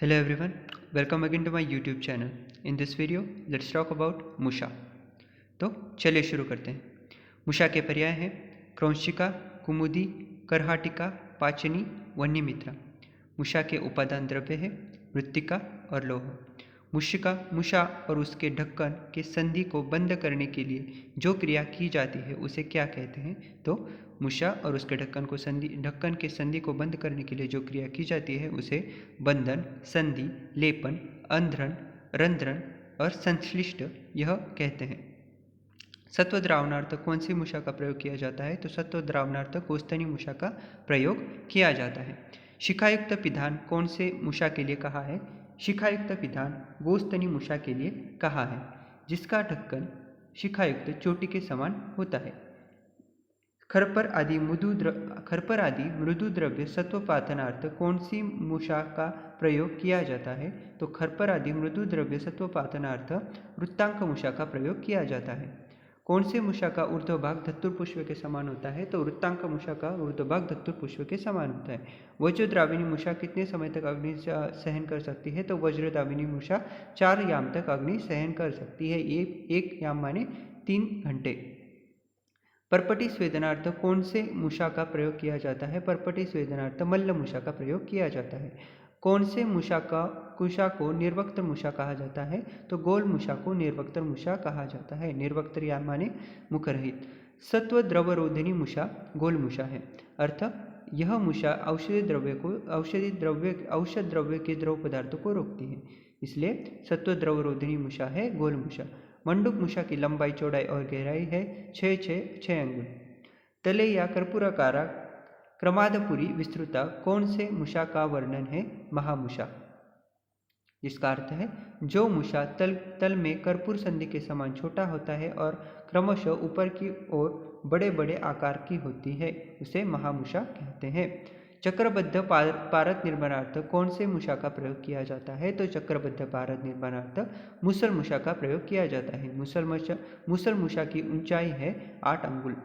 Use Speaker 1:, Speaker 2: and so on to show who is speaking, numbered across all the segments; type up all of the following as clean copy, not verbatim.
Speaker 1: Hello everyone, welcome again to my YouTube channel. In this video, let's talk about मुषा। तो चलिए शुरू करते हैं। मुषा के पर्याय हैं क्रौंशिका, कुमुदी, करहाटिका, पाचनी, वन्यमित्रा। मुषा के उपादान द्रव्य है मृत्तिका और लौह। मुषा और उसके ढक्कन के संधि को बंद करने के लिए जो क्रिया की जाती है उसे क्या कहते हैं? तो मुषा और उसके ढक्कन के संधि को बंद करने के लिए जो क्रिया की जाती है उसे बंधन, संधि, लेपन, अंध्रण, रंध्रन और संश्लिष्ट यह कहते हैं। सत्व द्रावणार्थ कौन सी मुषा का प्रयोग किया जाता है? तो सत्व द्रावणार्थ गोस्तनी मुषा का प्रयोग किया जाता है। शिखायुक्त पिधान कौन से मुषा के लिए कहा है? शिखायुक्त पिधान गोस्तनी मुषा के लिए कहा है, जिसका ढक्कन शिखायुक्त चोटी के समान होता है। खरपर आदि मृदु द्रव्य सत्वपातनार्थ कौन सी मुषा का प्रयोग किया जाता है? तो खरपर आदि मृदु द्रव्य सत्वपातनार्थ वृत्तांक मुषा का प्रयोग किया जाता है। कौन से मुषा का ऊर्ध्व भाग धतुर पुष्प के समान होता है? तो वृत्तांक मुषा का ऊर्ध्व भाग धतुर पुष्प के समान होता है। वज्रद्राविणी मुषा कितने समय तक अग्नि सहन कर सकती है? तो वज्रद्राविणी मुषा 4 याम तक अग्नि सहन कर सकती है। एक याम माने 3 घंटे। परपटी स्वेदनार्थ कौन से मुषा का प्रयोग किया जाता है? परपटी स्वेदनार्थ मल्ल मुषा का प्रयोग किया जाता है। कौन से मुषा को निर्वक्त्र मुषा कहा जाता है? तो गोल मुषा को निर्वक्त्र मुषा कहा जाता है। निर्वक्त्र यानी माने मुखरहित। सत्व द्रवरोधिनी मुषा गोल मुषा है। अर्थ यह मुषा औषध द्रव्य के द्रव पदार्थों को रोकती है, इसलिए सत्व द्रवरोधिनी मुषा है गोल मुषा। मंडूक मुषा की लंबाई, चौड़ाई और गहराई है 6 अंगुल। तले या कर्पूराकारा क्रमादपुरी विस्तृता कौन से मुषा का वर्णन है? महामुषा। जिसका अर्थ है जो मुषा तल में कर्पूर संधि के समान छोटा होता है और क्रमशः ऊपर की ओर बड़े बड़े आकार की होती है, उसे महामुषा कहते हैं। चक्रबद्ध पारद निर्माणार्थ कौन से मुषा का प्रयोग किया जाता है? तो चक्रबद्ध पारद निर्माणार्थ मुसल मुषा का प्रयोग किया जाता है। मुसल मुषा की ऊंचाई है 8 अंगुल।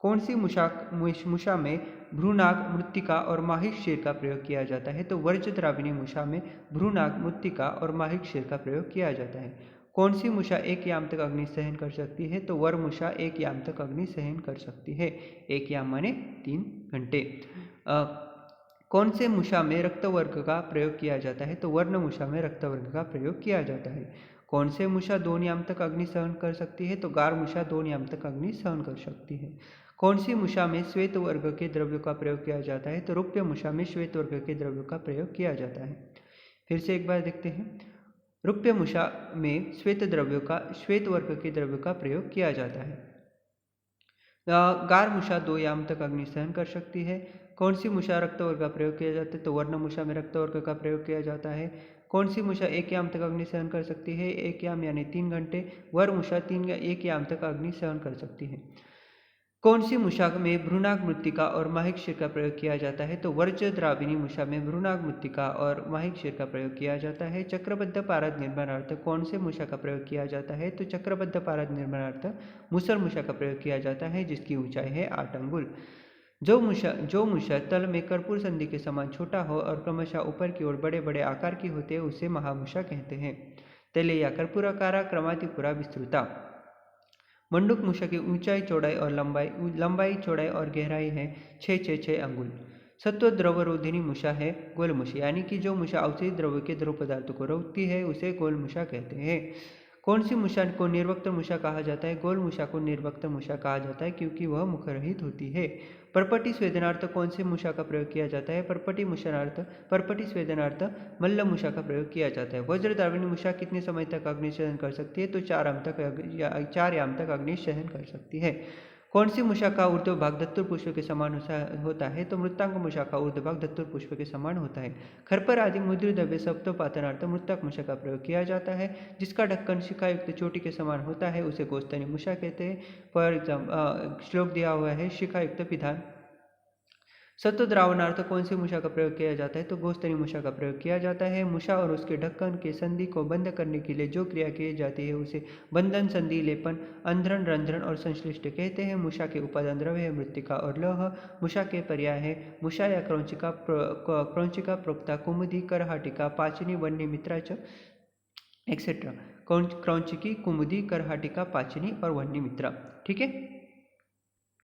Speaker 1: कौन सी मुषा में भ्रूनाग, मृत्तिका और माहिक क्षीर का प्रयोग किया जाता है? तो वर्जद्राविणी मुषा में भ्रूनाग, मृत्तिका और माहिक क्षीर का प्रयोग किया जाता है। कौन सी मुषा 1 याम तक अग्नि सहन कर सकती है? तो वर मुषा 1 याम तक अग्नि सहन कर सकती है। 1 याम माने 3 घंटे। कौन से मुषा में रक्त वर्ग का प्रयोग किया जाता है? तो वर्ण मुषा में रक्त वर्ग का प्रयोग किया जाता है। कौन से मुषा 2 याम तक अग्नि सहन कर सकती है? तो गार मुषा 2 याम तक अग्नि सहन कर सकती है। कौन सी मुषा में श्वेत वर्ग के द्रव्यों का प्रयोग किया जाता है? तो रुप्य मुषा में श्वेत वर्ग के द्रव्यों का प्रयोग किया जाता है। फिर से एक बार देखते हैं। रुप्य मुषा में श्वेत वर्ग के द्रव्यों का प्रयोग किया जाता है। गार मुषा 2 याम तक अग्नि सहन कर सकती है। कौन सी मुषा रक्त वर्ग का प्रयोग किया जाता है? तो वर्ण मुषा में रक्त वर्ग का प्रयोग किया जाता है। कौन सी मुषा 1 याम तक अग्नि सहन कर सकती है? 1 याम यानी 3 घंटे। वर मुषा 1 याम तक अग्नि सहन कर सकती है। कौन सी मुषा में भ्रूणाग, मृत्तिका और माहिक क्षीर का प्रयोग किया जाता है? तो वर्जद्राविणी मुषा में भ्रूणाग, मृत्तिका और माहिक क्षीर का प्रयोग किया जाता है। चक्रबद्ध पारद निर्माणार्थ कौन से मुषा का प्रयोग किया जाता है? तो चक्रबद्ध पारद निर्माणार्थ मुसल मुषा का प्रयोग किया जाता है, जिसकी ऊंचाई है 8 अंगुल। जो मुषा तल में कर्पूर संधि के समान छोटा हो और क्रमशः ऊपर की ओर बड़े बड़े आकार की होते हैं, उसे महामुषा कहते हैं। तले या कर्पूराकारा क्रमातिपुरा विस्तृता। मंडूक मुषा की ऊंचाई, चौड़ाई और लंबाई, चौड़ाई और गहराई है 6 अंगुल। सत्व द्रवरोधिनी मुषा है गोल मुषा, यानी कि जो मुषा औषधि द्रव्य के द्रव पदार्थों को रोकती है उसे गोल मुषा कहते हैं। कौन सी मुषा को निर्वक्त्र मुषा कहा जाता है? गोल मुषा को निर्वक्त्र मुषा कहा जाता है क्योंकि वह मुखरहित होती है। परपटी स्वेदनार्थ कौन से मुषा का प्रयोग किया जाता है? परपटी स्वेदनार्थ मल्ल मुषा का प्रयोग किया जाता है। वज्रद्राविणी मुषा कितने समय तक अग्नि सहन कर सकती है? तो 4 याम तक अग्नि सहन कर सकती है। कौन सी मुषा का ऊर्ध्व भाग धतुर पुष्प के समान होता है? तो मृत्तांक मुषा का ऊर्ध्व भाग धतुर पुष्प के समान होता है। खरपर आदि मृदु द्रव्य सप्तोपातनार्थ मृतक मुषा का प्रयोग किया जाता है, जिसका ढक्कन शिखायुक्त चोटी के समान होता है, उसे गोस्तनी मुषा कहते हैं। फॉर एग्जाम्पल श्लोक दिया हुआ है शिखायुक्त पिधान। सत्वद्रावणार्थ कौन सी मूषा का प्रयोग किया जाता है? तो गोस्तनी मूषा का प्रयोग किया जाता है। मूषा और उसके ढक्कन के संधि को बंद करने के लिए जो क्रिया की जाती है उसे बंधन, संधि, लेपन, अंधरण, रंध्रण और संश्लिष्ट कहते हैं। मूषा के उपादान द्रव्य है मृत्तिका और लौह। मूषा के पर्याय है मूषा या क्रौंचिका, क्रौंचिका, प्रोक्ता, कुमुदी, करहाटिका, पाचिनी, वन्य मित्रा एक्सेट्रा। क्रौंचिकी, कुमुदी, करहाटिका, पाचिनी और वन्य मित्रा। ठीक है।